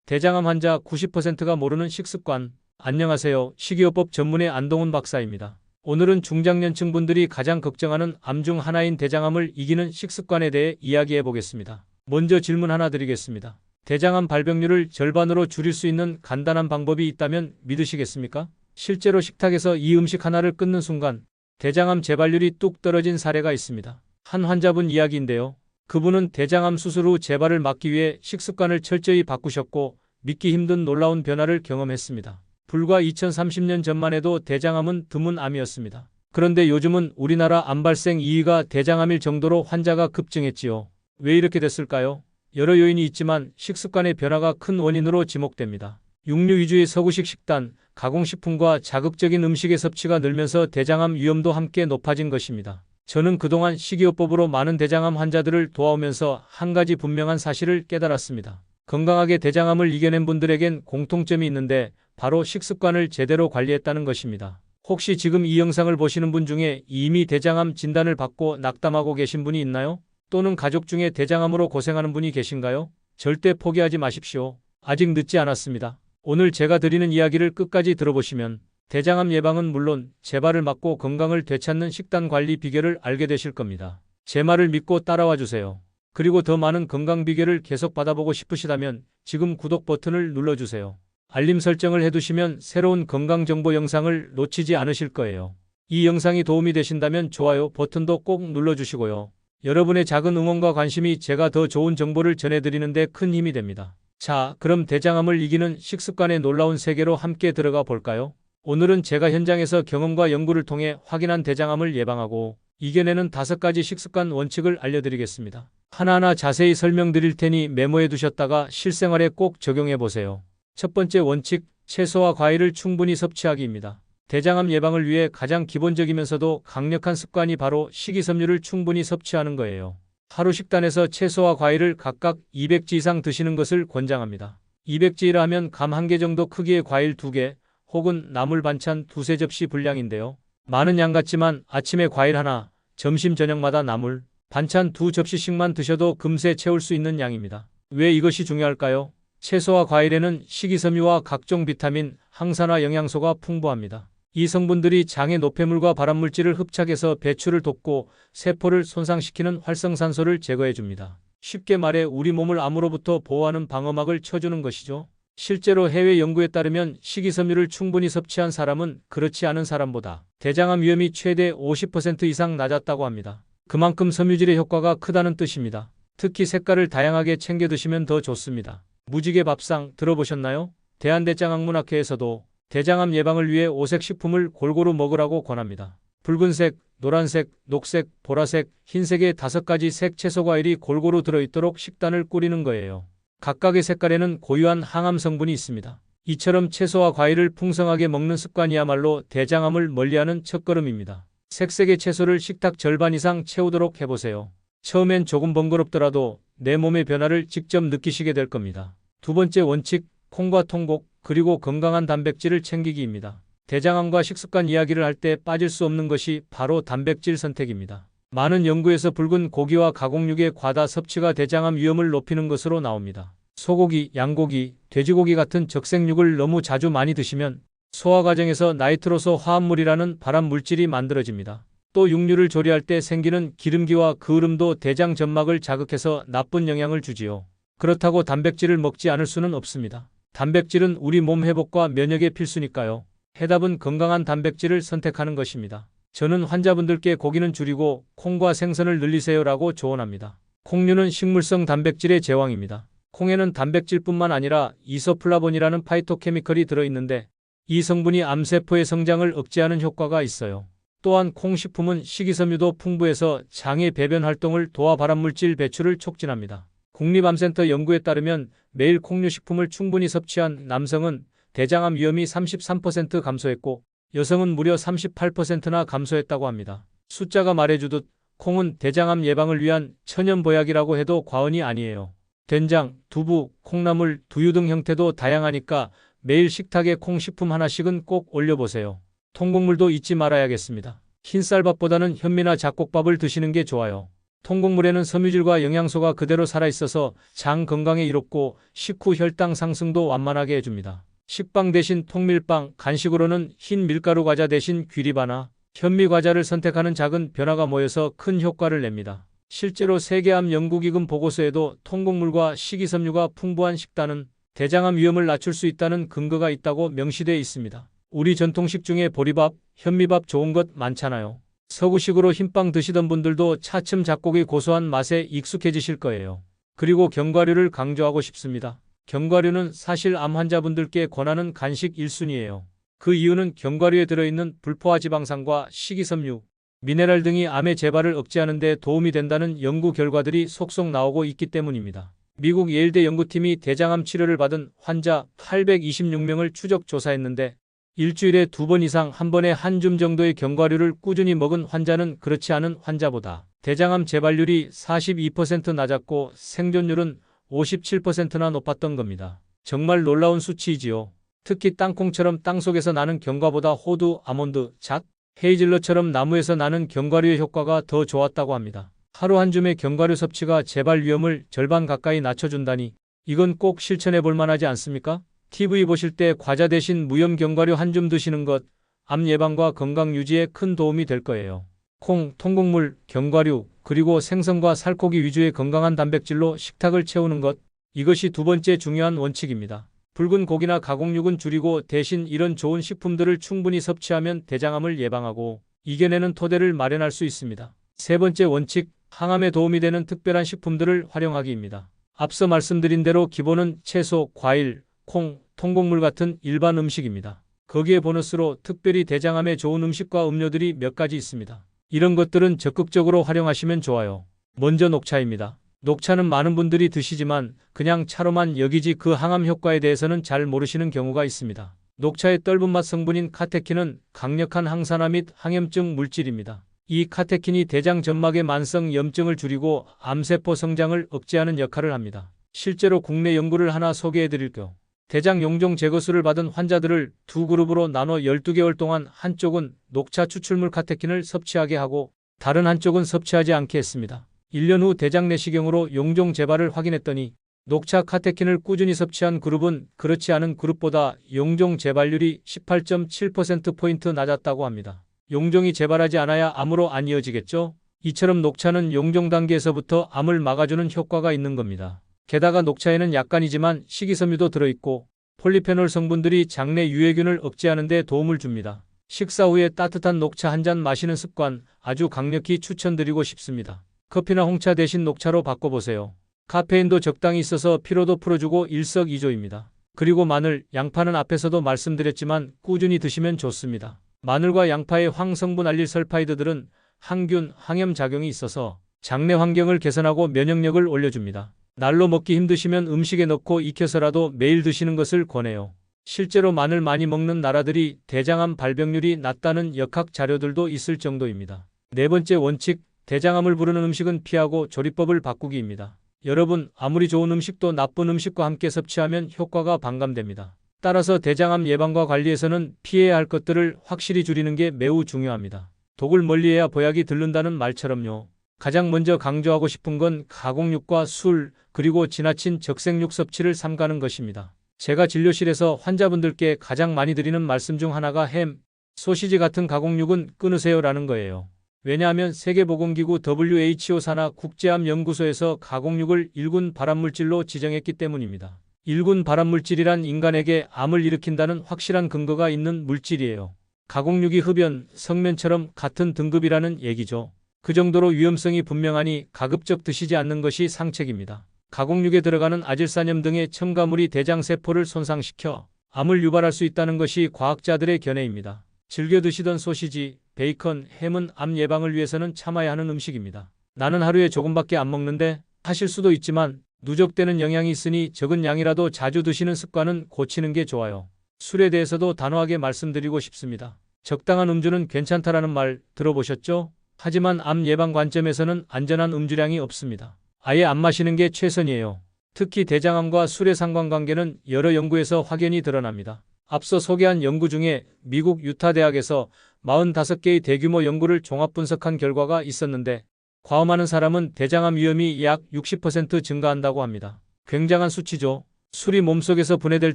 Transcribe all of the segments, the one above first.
대장암 환자 90%가 모르는 식습관. 안녕하세요. 식이요법 전문의 안동훈 박사입니다. 오늘은 중장년층 분들이 가장 걱정하는 암 중 하나인 대장암을 이기는 식습관에 대해 이야기해 보겠습니다. 먼저 질문 하나 드리겠습니다. 대장암 발병률을 절반으로 줄일 수 있는 간단한 방법이 있다면 믿으시겠습니까? 실제로 식탁에서 이 음식 하나를 끊는 순간 대장암 재발률이 뚝 떨어진 사례가 있습니다. 한 환자분 이야기인데요. 그분은 대장암 수술 후 재발을 막기 위해 식습관을 철저히 바꾸셨고 믿기 힘든 놀라운 변화를 경험했습니다. 불과 2030년 전만 해도 대장암은 드문 암이었습니다. 그런데 요즘은 우리나라 암 발생 2위가 대장암일 정도로 환자가 급증했지요. 왜 이렇게 됐을까요? 여러 요인이 있지만 식습관의 변화가 큰 원인으로 지목됩니다. 육류 위주의 서구식 식단, 가공식품과 자극적인 음식의 섭취가 늘면서 대장암 위험도 함께 높아진 것입니다. 저는 그동안 식이요법으로 많은 대장암 환자들을 도와오면서 한 가지 분명한 사실을 깨달았습니다. 건강하게 대장암을 이겨낸 분들에겐 공통점이 있는데 바로 식습관을 제대로 관리했다는 것입니다. 혹시 지금 이 영상을 보시는 분 중에 이미 대장암 진단을 받고 낙담하고 계신 분이 있나요? 또는 가족 중에 대장암으로 고생하는 분이 계신가요? 절대 포기하지 마십시오. 아직 늦지 않았습니다. 오늘 제가 드리는 이야기를 끝까지 들어보시면 대장암 예방은 물론 재발을 막고 건강을 되찾는 식단 관리 비결을 알게 되실 겁니다. 제 말을 믿고 따라와 주세요. 그리고 더 많은 건강 비결을 계속 받아보고 싶으시다면 지금 구독 버튼을 눌러주세요. 알림 설정을 해두시면 새로운 건강정보 영상을 놓치지 않으실 거예요. 이 영상이 도움이 되신다면 좋아요 버튼도 꼭 눌러주시고요. 여러분의 작은 응원과 관심이 제가 더 좋은 정보를 전해드리는 데 큰 힘이 됩니다. 자, 그럼 대장암을 이기는 식습관의 놀라운 세계로 함께 들어가 볼까요? 오늘은 제가 현장에서 경험과 연구를 통해 확인한 대장암을 예방하고 이겨내는 5가지 식습관 원칙을 알려드리겠습니다. 하나하나 자세히 설명드릴 테니 메모해 두셨다가 실생활에 꼭 적용해 보세요. 첫 번째 원칙, 채소와 과일을 충분히 섭취하기입니다. 대장암 예방을 위해 가장 기본적이면서도 강력한 습관이 바로 식이섬유를 충분히 섭취하는 거예요. 하루 식단에서 채소와 과일을 각각 200지 이상 드시는 것을 권장합니다. 200지라 하면 감 1개 정도 크기의 과일 2개, 혹은 나물 반찬 2~3접시 분량인데요. 많은 양 같지만 아침에 과일 하나, 점심 저녁마다 나물, 반찬 2접시씩만 드셔도 금세 채울 수 있는 양입니다. 왜 이것이 중요할까요? 채소와 과일에는 식이섬유와 각종 비타민, 항산화 영양소가 풍부합니다. 이 성분들이 장의 노폐물과 발암물질을 흡착해서 배출을 돕고 세포를 손상시키는 활성산소를 제거해줍니다. 쉽게 말해 우리 몸을 암으로부터 보호하는 방어막을 쳐주는 것이죠. 실제로 해외 연구에 따르면 식이섬유를 충분히 섭취한 사람은 그렇지 않은 사람보다 대장암 위험이 최대 50% 이상 낮았다고 합니다. 그만큼 섬유질의 효과가 크다는 뜻입니다. 특히 색깔을 다양하게 챙겨 드시면 더 좋습니다. 무지개 밥상 들어보셨나요? 대한대장학문학회에서도 대장암 예방을 위해 5색 식품을 골고루 먹으라고 권합니다. 붉은색, 노란색, 녹색, 보라색, 흰색의 5가지 색 채소과일이 골고루 들어있도록 식단을 꾸리는 거예요. 각각의 색깔에는 고유한 항암 성분이 있습니다. 이처럼 채소와 과일을 풍성하게 먹는 습관이야말로 대장암을 멀리하는 첫걸음입니다. 색색의 채소를 식탁 절반 이상 채우도록 해보세요. 처음엔 조금 번거롭더라도 내 몸의 변화를 직접 느끼시게 될 겁니다. 두 번째 원칙, 콩과 통곡, 그리고 건강한 단백질을 챙기기입니다. 대장암과 식습관 이야기를 할 때 빠질 수 없는 것이 바로 단백질 선택입니다. 많은 연구에서 붉은 고기와 가공육의 과다 섭취가 대장암 위험을 높이는 것으로 나옵니다. 소고기, 양고기, 돼지고기 같은 적색육을 너무 자주 많이 드시면 소화 과정에서 나이트로소 화합물이라는 발암 물질이 만들어집니다. 또 육류를 조리할 때 생기는 기름기와 그을음도 대장 점막을 자극해서 나쁜 영향을 주지요. 그렇다고 단백질을 먹지 않을 수는 없습니다. 단백질은 우리 몸 회복과 면역에 필수니까요. 해답은 건강한 단백질을 선택하는 것입니다. 저는 환자분들께 고기는 줄이고 콩과 생선을 늘리세요라고 조언합니다. 콩류는 식물성 단백질의 제왕입니다. 콩에는 단백질뿐만 아니라 이소플라본이라는 파이토케미컬이 들어있는데 이 성분이 암세포의 성장을 억제하는 효과가 있어요. 또한 콩식품은 식이섬유도 풍부해서 장의 배변 활동을 도와 발암물질 배출을 촉진합니다. 국립암센터 연구에 따르면 매일 콩류식품을 충분히 섭취한 남성은 대장암 위험이 33% 감소했고 여성은 무려 38%나 감소했다고 합니다. 숫자가 말해주듯 콩은 대장암 예방을 위한 천연보약이라고 해도 과언이 아니에요. 된장, 두부, 콩나물, 두유 등 형태도 다양하니까 매일 식탁에 콩식품 하나씩은 꼭 올려보세요. 통곡물도 잊지 말아야겠습니다. 흰쌀밥보다는 현미나 잡곡밥을 드시는 게 좋아요. 통곡물에는 섬유질과 영양소가 그대로 살아있어서 장 건강에 이롭고 식후 혈당 상승도 완만하게 해줍니다. 식빵 대신 통밀빵, 간식으로는 흰 밀가루 과자 대신 귀리바나 현미 과자를 선택하는 작은 변화가 모여서 큰 효과를 냅니다. 실제로 세계암 연구기금 보고서에도 통곡물과 식이섬유가 풍부한 식단은 대장암 위험을 낮출 수 있다는 근거가 있다고 명시되어 있습니다. 우리 전통식 중에 보리밥, 현미밥 좋은 것 많잖아요. 서구식으로 흰빵 드시던 분들도 차츰 잡곡의 고소한 맛에 익숙해지실 거예요. 그리고 견과류를 강조하고 싶습니다. 견과류는 사실 암 환자분들께 권하는 간식 1순위예요. 그 이유는 견과류에 들어있는 불포화 지방산과 식이섬유, 미네랄 등이 암의 재발을 억제하는 데 도움이 된다는 연구 결과들이 속속 나오고 있기 때문입니다. 미국 예일대 연구팀이 대장암 치료를 받은 환자 826명을 추적 조사했는데 일주일에 2번 이상 한 번에 한 줌 정도의 견과류를 꾸준히 먹은 환자는 그렇지 않은 환자보다 대장암 재발률이 42% 낮았고 생존율은 57%나 높았던 겁니다. 정말 놀라운 수치이지요. 특히 땅콩처럼 땅속에서 나는 견과보다 호두, 아몬드, 잣, 헤이즐넛처럼 나무에서 나는 견과류의 효과가 더 좋았다고 합니다. 하루 한 줌의 견과류 섭취가 재발 위험을 절반 가까이 낮춰준다니 이건 꼭 실천해 볼 만하지 않습니까? TV 보실 때 과자 대신 무염 견과류 한 줌 드시는 것, 암 예방과 건강 유지에 큰 도움이 될 거예요. 콩, 통곡물, 견과류, 그리고 생선과 살코기 위주의 건강한 단백질로 식탁을 채우는 것, 이것이 두 번째 중요한 원칙입니다. 붉은 고기나 가공육은 줄이고 대신 이런 좋은 식품들을 충분히 섭취하면 대장암을 예방하고 이겨내는 토대를 마련할 수 있습니다. 세 번째 원칙, 항암에 도움이 되는 특별한 식품들을 활용하기입니다. 앞서 말씀드린 대로 기본은 채소, 과일, 콩, 통곡물 같은 일반 음식입니다. 거기에 보너스로 특별히 대장암에 좋은 음식과 음료들이 몇 가지 있습니다. 이런 것들은 적극적으로 활용하시면 좋아요. 먼저 녹차입니다. 녹차는 많은 분들이 드시지만 그냥 차로만 여기지 그 항암 효과에 대해서는 잘 모르시는 경우가 있습니다. 녹차의 떫은 맛 성분인 카테킨은 강력한 항산화 및 항염증 물질입니다. 이 카테킨이 대장 점막의 만성 염증을 줄이고 암세포 성장을 억제하는 역할을 합니다. 실제로 국내 연구를 하나 소개해 드릴게요. 대장 용종 제거술을 받은 환자들을 두 그룹으로 나눠 12개월 동안 한쪽은 녹차 추출물 카테킨을 섭취하게 하고 다른 한쪽은 섭취하지 않게 했습니다. 1년 후 대장 내시경으로 용종 재발을 확인했더니 녹차 카테킨을 꾸준히 섭취한 그룹은 그렇지 않은 그룹보다 용종 재발률이 18.7%포인트 낮았다고 합니다. 용종이 재발하지 않아야 암으로 안 이어지겠죠? 이처럼 녹차는 용종 단계에서부터 암을 막아주는 효과가 있는 겁니다. 게다가 녹차에는 약간이지만 식이섬유도 들어있고 폴리페놀 성분들이 장내 유해균을 억제하는 데 도움을 줍니다. 식사 후에 따뜻한 녹차 한 잔 마시는 습관 아주 강력히 추천드리고 싶습니다. 커피나 홍차 대신 녹차로 바꿔보세요. 카페인도 적당히 있어서 피로도 풀어주고 일석이조입니다. 그리고 마늘, 양파는 앞에서도 말씀드렸지만 꾸준히 드시면 좋습니다. 마늘과 양파의 황성분 알릴설파이드들은 항균, 항염 작용이 있어서 장내 환경을 개선하고 면역력을 올려줍니다. 날로 먹기 힘드시면 음식에 넣고 익혀서라도 매일 드시는 것을 권해요. 실제로 마늘 많이 먹는 나라들이 대장암 발병률이 낮다는 역학 자료들도 있을 정도입니다. 네 번째 원칙, 대장암을 부르는 음식은 피하고 조리법을 바꾸기입니다. 여러분, 아무리 좋은 음식도 나쁜 음식과 함께 섭취하면 효과가 반감됩니다. 따라서 대장암 예방과 관리에서는 피해야 할 것들을 확실히 줄이는 게 매우 중요합니다. 독을 멀리해야 보약이 들른다는 말처럼요. 가장 먼저 강조하고 싶은 건 가공육과 술, 그리고 지나친 적색육 섭취를 삼가는 것입니다. 제가 진료실에서 환자분들께 가장 많이 드리는 말씀 중 하나가 햄, 소시지 같은 가공육은 끊으세요라는 거예요. 왜냐하면 세계보건기구 WHO 산하 국제암연구소에서 가공육을 1군 발암물질로 지정했기 때문입니다. 1군 발암물질이란 인간에게 암을 일으킨다는 확실한 근거가 있는 물질이에요. 가공육이 흡연, 성면처럼 같은 등급이라는 얘기죠. 그 정도로 위험성이 분명하니 가급적 드시지 않는 것이 상책입니다. 가공육에 들어가는 아질산염 등의 첨가물이 대장세포를 손상시켜 암을 유발할 수 있다는 것이 과학자들의 견해입니다. 즐겨 드시던 소시지, 베이컨, 햄은 암 예방을 위해서는 참아야 하는 음식입니다. 나는 하루에 조금밖에 안 먹는데 하실 수도 있지만 누적되는 영양이 있으니 적은 양이라도 자주 드시는 습관은 고치는 게 좋아요. 술에 대해서도 단호하게 말씀드리고 싶습니다. 적당한 음주는 괜찮다라는 말 들어보셨죠? 하지만 암 예방 관점에서는 안전한 음주량이 없습니다. 아예 안 마시는 게 최선이에요. 특히 대장암과 술의 상관관계는 여러 연구에서 확연히 드러납니다. 앞서 소개한 연구 중에 미국 유타 대학에서 45개의 대규모 연구를 종합 분석한 결과가 있었는데 과음하는 사람은 대장암 위험이 약 60% 증가한다고 합니다. 굉장한 수치죠. 술이 몸속에서 분해될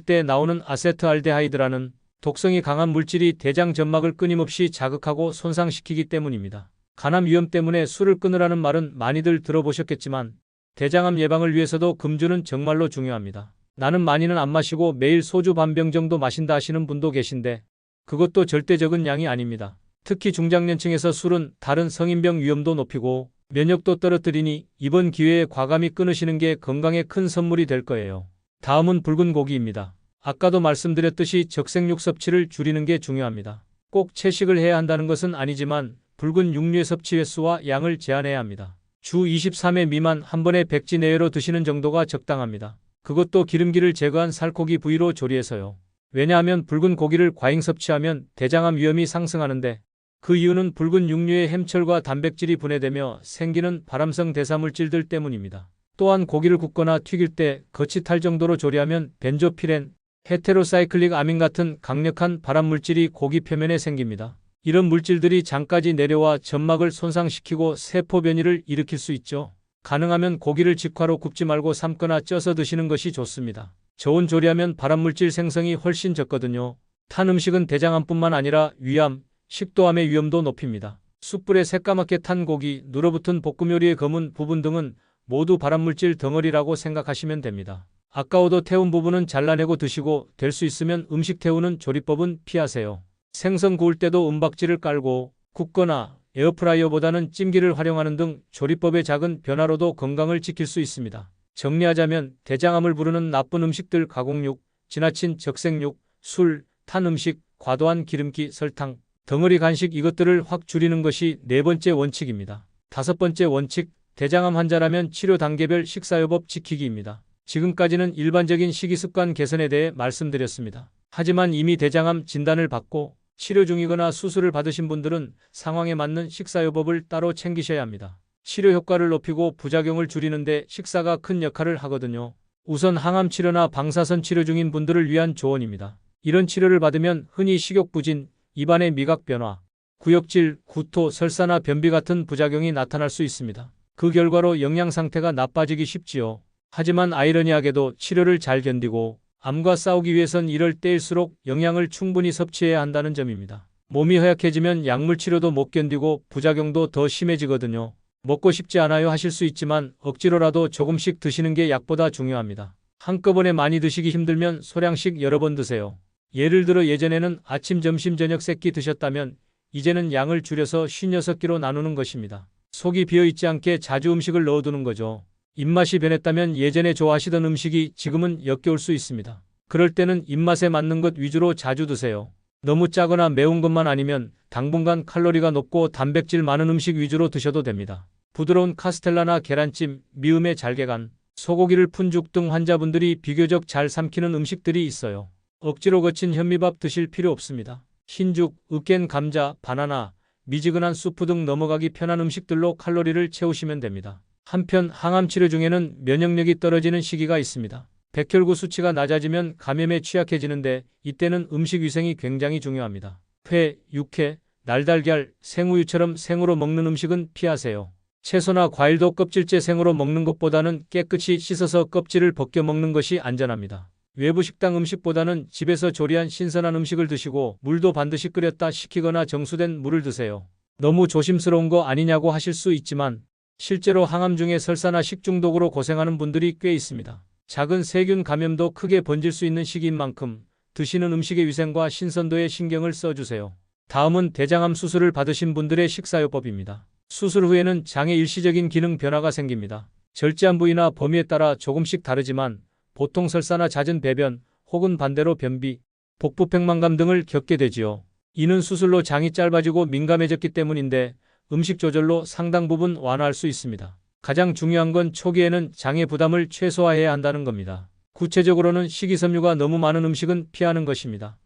때 나오는 아세트알데하이드라는 독성이 강한 물질이 대장 점막을 끊임없이 자극하고 손상시키기 때문입니다. 간암 위험 때문에 술을 끊으라는 말은 많이들 들어보셨겠지만 대장암 예방을 위해서도 금주는 정말로 중요합니다. 나는 많이는 안 마시고 매일 소주 반병 정도 마신다 하시는 분도 계신데 그것도 절대 적은 양이 아닙니다. 특히 중장년층에서 술은 다른 성인병 위험도 높이고 면역도 떨어뜨리니 이번 기회에 과감히 끊으시는 게 건강에 큰 선물이 될 거예요. 다음은 붉은 고기입니다. 아까도 말씀드렸듯이 적색육 섭취를 줄이는 게 중요합니다. 꼭 채식을 해야 한다는 것은 아니지만 붉은 육류의 섭취 횟수와 양을 제한해야 합니다. 주 23회 미만 한 번에 백지 내외로 드시는 정도가 적당합니다. 그것도 기름기를 제거한 살코기 부위로 조리해서요. 왜냐하면 붉은 고기를 과잉 섭취하면 대장암 위험이 상승하는데 그 이유는 붉은 육류의 햄철과 단백질이 분해되며 생기는 발암성 대사물질들 때문입니다. 또한 고기를 굽거나 튀길 때 겉이 탈 정도로 조리하면 벤조피렌, 헤테로사이클릭 아민 같은 강력한 발암물질이 고기 표면에 생깁니다. 이런 물질들이 장까지 내려와 점막을 손상시키고 세포 변이를 일으킬 수 있죠. 가능하면 고기를 직화로 굽지 말고 삶거나 쪄서 드시는 것이 좋습니다. 저온 조리하면 발암물질 생성이 훨씬 적거든요. 탄 음식은 대장암뿐만 아니라 위암, 식도암의 위험도 높입니다. 숯불에 새까맣게 탄 고기, 눌어붙은 볶음 요리의 검은 부분 등은 모두 발암물질 덩어리라고 생각하시면 됩니다. 아까워도 태운 부분은 잘라내고 드시고 될 수 있으면 음식 태우는 조리법은 피하세요. 생선 구울 때도 은박지를 깔고 굽거나 에어프라이어보다는 찜기를 활용하는 등 조리법의 작은 변화로도 건강을 지킬 수 있습니다. 정리하자면 대장암을 부르는 나쁜 음식들 가공육, 지나친 적색육, 술, 탄 음식, 과도한 기름기, 설탕, 덩어리 간식 이것들을 확 줄이는 것이 네 번째 원칙입니다. 다섯 번째 원칙, 대장암 환자라면 치료 단계별 식사요법 지키기입니다. 지금까지는 일반적인 식이습관 개선에 대해 말씀드렸습니다. 하지만 이미 대장암 진단을 받고 치료 중이거나 수술을 받으신 분들은 상황에 맞는 식사요법을 따로 챙기셔야 합니다. 치료 효과를 높이고 부작용을 줄이는데 식사가 큰 역할을 하거든요. 우선 항암 치료나 방사선 치료 중인 분들을 위한 조언입니다. 이런 치료를 받으면 흔히 식욕부진, 입안의 미각 변화, 구역질, 구토, 설사나 변비 같은 부작용이 나타날 수 있습니다. 그 결과로 영양 상태가 나빠지기 쉽지요. 하지만 아이러니하게도 치료를 잘 견디고 암과 싸우기 위해선 이럴 때일수록 영양을 충분히 섭취해야 한다는 점입니다. 몸이 허약해지면 약물 치료도 못 견디고 부작용도 더 심해지거든요. 먹고 싶지 않아요 하실 수 있지만 억지로라도 조금씩 드시는 게 약보다 중요합니다. 한꺼번에 많이 드시기 힘들면 소량씩 여러 번 드세요. 예를 들어 예전에는 아침, 점심, 저녁 3끼 드셨다면 이제는 양을 줄여서 56끼로 나누는 것입니다. 속이 비어있지 않게 자주 음식을 넣어두는 거죠. 입맛이 변했다면 예전에 좋아하시던 음식이 지금은 역겨울 수 있습니다. 그럴 때는 입맛에 맞는 것 위주로 자주 드세요. 너무 짜거나 매운 것만 아니면 당분간 칼로리가 높고 단백질 많은 음식 위주로 드셔도 됩니다. 부드러운 카스텔라나 계란찜, 미음의 잘게간, 소고기를 푼 죽 등 환자분들이 비교적 잘 삼키는 음식들이 있어요. 억지로 거친 현미밥 드실 필요 없습니다. 흰죽, 으깬 감자, 바나나, 미지근한 수프 등 넘어가기 편한 음식들로 칼로리를 채우시면 됩니다. 한편 항암 치료 중에는 면역력이 떨어지는 시기가 있습니다. 백혈구 수치가 낮아지면 감염에 취약해지는데 이때는 음식 위생이 굉장히 중요합니다. 회, 육회, 날달걀, 생우유처럼 생으로 먹는 음식은 피하세요. 채소나 과일도 껍질째 생으로 먹는 것보다는 깨끗이 씻어서 껍질을 벗겨 먹는 것이 안전합니다. 외부 식당 음식보다는 집에서 조리한 신선한 음식을 드시고 물도 반드시 끓였다 식히거나 정수된 물을 드세요. 너무 조심스러운 거 아니냐고 하실 수 있지만 실제로 항암 중에 설사나 식중독으로 고생하는 분들이 꽤 있습니다. 작은 세균 감염도 크게 번질 수 있는 시기인 만큼 드시는 음식의 위생과 신선도에 신경을 써주세요. 다음은 대장암 수술을 받으신 분들의 식사요법입니다. 수술 후에는 장의 일시적인 기능 변화가 생깁니다. 절제한 부위나 범위에 따라 조금씩 다르지만 보통 설사나 잦은 배변 혹은 반대로 변비, 복부 팽만감 등을 겪게 되지요. 이는 수술로 장이 짧아지고 민감해졌기 때문인데 음식 조절로 상당 부분 완화할 수 있습니다. 가장 중요한 건 초기에는 장의 부담을 최소화해야 한다는 겁니다. 구체적으로는 식이섬유가 너무 많은 음식은 피하는 것입니다.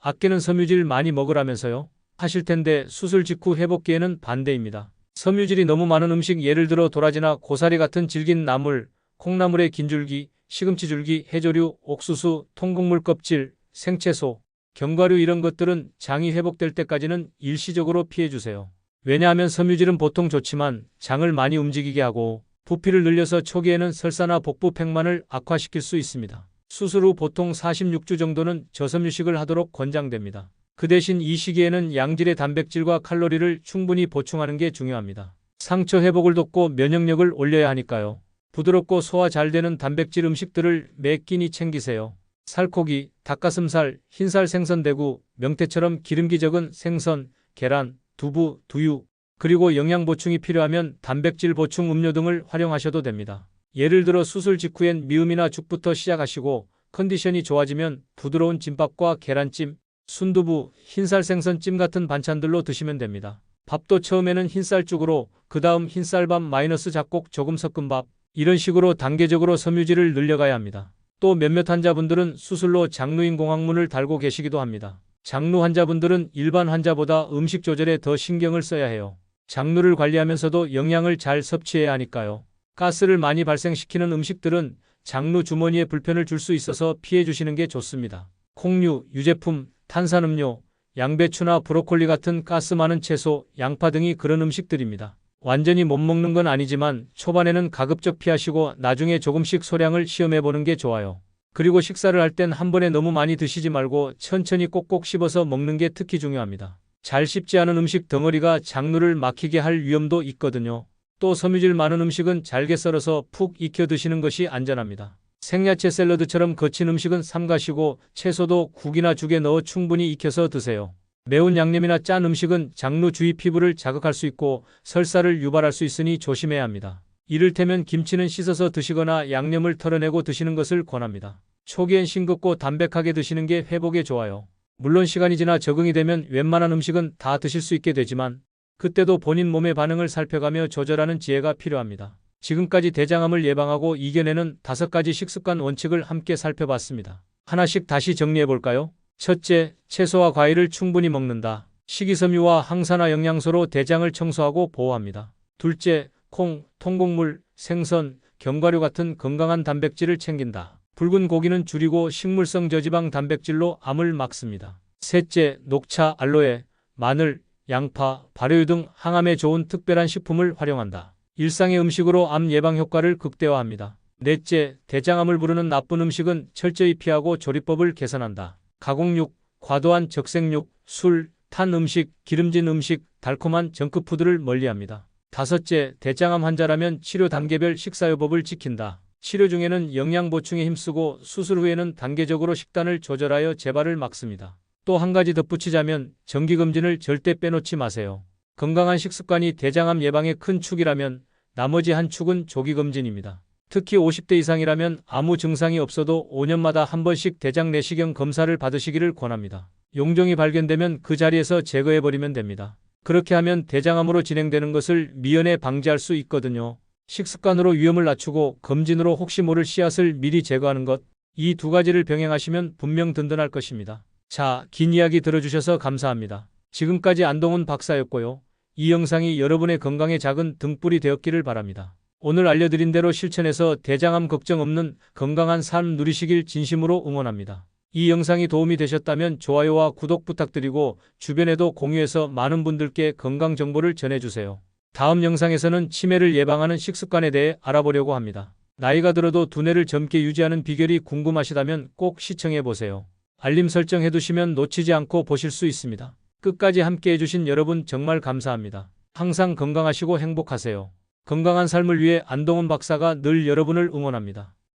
아끼는 섬유질 많이 먹으라면서요? 하실 텐데 수술 직후 회복기에는 반대입니다. 섬유질이 너무 많은 음식 예를 들어 도라지나 고사리 같은 질긴 나물, 콩나물의 긴줄기, 시금치 줄기, 해조류, 옥수수, 통곡물 껍질, 생채소, 견과류 이런 것들은 장이 회복될 때까지는 일시적으로 피해주세요. 왜냐하면 섬유질은 보통 좋지만 장을 많이 움직이게 하고 부피를 늘려서 초기에는 설사나 복부 팽만을 악화시킬 수 있습니다. 수술 후 보통 46주 정도는 저섬유식을 하도록 권장됩니다. 그 대신 이 시기에는 양질의 단백질과 칼로리를 충분히 보충하는 게 중요합니다. 상처 회복을 돕고 면역력을 올려야 하니까요. 부드럽고 소화 잘 되는 단백질 음식들을 매 끼니 챙기세요. 살코기, 닭가슴살, 흰살 생선대구, 명태처럼 기름기 적은 생선, 계란, 두부, 두유, 그리고 영양 보충이 필요하면 단백질 보충 음료 등을 활용하셔도 됩니다. 예를 들어 수술 직후엔 미음이나 죽부터 시작하시고 컨디션이 좋아지면 부드러운 김밥과 계란찜, 순두부, 흰살 생선찜 같은 반찬들로 드시면 됩니다. 밥도 처음에는 흰쌀죽으로, 그 다음 흰쌀밥 마이너스 잡곡 조금 섞은 밥, 이런 식으로 단계적으로 섬유질을 늘려가야 합니다. 또 몇몇 환자분들은 수술로 장루인 공황문을 달고 계시기도 합니다. 장루 환자분들은 일반 환자보다 음식 조절에 더 신경을 써야 해요. 장루를 관리하면서도 영양을 잘 섭취해야 하니까요. 가스를 많이 발생시키는 음식들은 장루 주머니에 불편을 줄 수 있어서 피해 주시는 게 좋습니다. 콩류, 유제품, 탄산음료, 양배추나 브로콜리 같은 가스 많은 채소, 양파 등이 그런 음식들입니다. 완전히 못 먹는 건 아니지만 초반에는 가급적 피하시고 나중에 조금씩 소량을 시험해 보는 게 좋아요. 그리고 식사를 할 땐 한 번에 너무 많이 드시지 말고 천천히 꼭꼭 씹어서 먹는 게 특히 중요합니다. 잘 씹지 않은 음식 덩어리가 장루를 막히게 할 위험도 있거든요. 또 섬유질 많은 음식은 잘게 썰어서 푹 익혀 드시는 것이 안전합니다. 생야채 샐러드처럼 거친 음식은 삼가시고 채소도 국이나 죽에 넣어 충분히 익혀서 드세요. 매운 양념이나 짠 음식은 장루 주위 피부를 자극할 수 있고 설사를 유발할 수 있으니 조심해야 합니다. 이를테면 김치는 씻어서 드시거나 양념을 털어내고 드시는 것을 권합니다. 초기엔 싱겁고 담백하게 드시는 게 회복에 좋아요. 물론 시간이 지나 적응이 되면 웬만한 음식은 다 드실 수 있게 되지만 그때도 본인 몸의 반응을 살펴가며 조절하는 지혜가 필요합니다. 지금까지 대장암을 예방하고 이겨내는 5가지 식습관 원칙을 함께 살펴봤습니다. 하나씩 다시 정리해볼까요? 첫째, 채소와 과일을 충분히 먹는다. 식이섬유와 항산화 영양소로 대장을 청소하고 보호합니다. 둘째, 콩, 통곡물, 생선, 견과류 같은 건강한 단백질을 챙긴다. 붉은 고기는 줄이고 식물성 저지방 단백질로 암을 막습니다. 셋째, 녹차, 알로에, 마늘, 양파, 발효유 등 항암에 좋은 특별한 식품을 활용한다. 일상의 음식으로 암 예방 효과를 극대화합니다. 넷째, 대장암을 부르는 나쁜 음식은 철저히 피하고 조리법을 개선한다. 가공육, 과도한 적색육, 술, 탄 음식, 기름진 음식, 달콤한 정크푸드를 멀리합니다. 다섯째, 대장암 환자라면 치료 단계별 식사요법을 지킨다. 치료 중에는 영양 보충에 힘쓰고 수술 후에는 단계적으로 식단을 조절하여 재발을 막습니다. 또 한 가지 덧붙이자면 정기검진을 절대 빼놓지 마세요. 건강한 식습관이 대장암 예방의 큰 축이라면 나머지 한 축은 조기검진입니다. 특히 50대 이상이라면 아무 증상이 없어도 5년마다 한 번씩 대장 내시경 검사를 받으시기를 권합니다. 용종이 발견되면 그 자리에서 제거해버리면 됩니다. 그렇게 하면 대장암으로 진행되는 것을 미연에 방지할 수 있거든요. 식습관으로 위험을 낮추고 검진으로 혹시 모를 씨앗을 미리 제거하는 것, 이 2가지를 병행하시면 분명 든든할 것입니다. 자, 긴 이야기 들어주셔서 감사합니다. 지금까지 안동훈 박사였고요. 이 영상이 여러분의 건강에 작은 등불이 되었기를 바랍니다. 오늘 알려드린 대로 실천해서 대장암 걱정 없는 건강한 삶 누리시길 진심으로 응원합니다. 이 영상이 도움이 되셨다면 좋아요와 구독 부탁드리고 주변에도 공유해서 많은 분들께 건강 정보를 전해주세요. 다음 영상에서는 치매를 예방하는 식습관에 대해 알아보려고 합니다. 나이가 들어도 두뇌를 젊게 유지하는 비결이 궁금하시다면 꼭 시청해보세요. 알림 설정 해두시면 놓치지 않고 보실 수 있습니다. 끝까지 함께 해주신 여러분 정말 감사합니다. 항상 건강하시고 행복하세요. 건강한 삶을 위해 안동훈 박사가 늘 여러분을 응원합니다.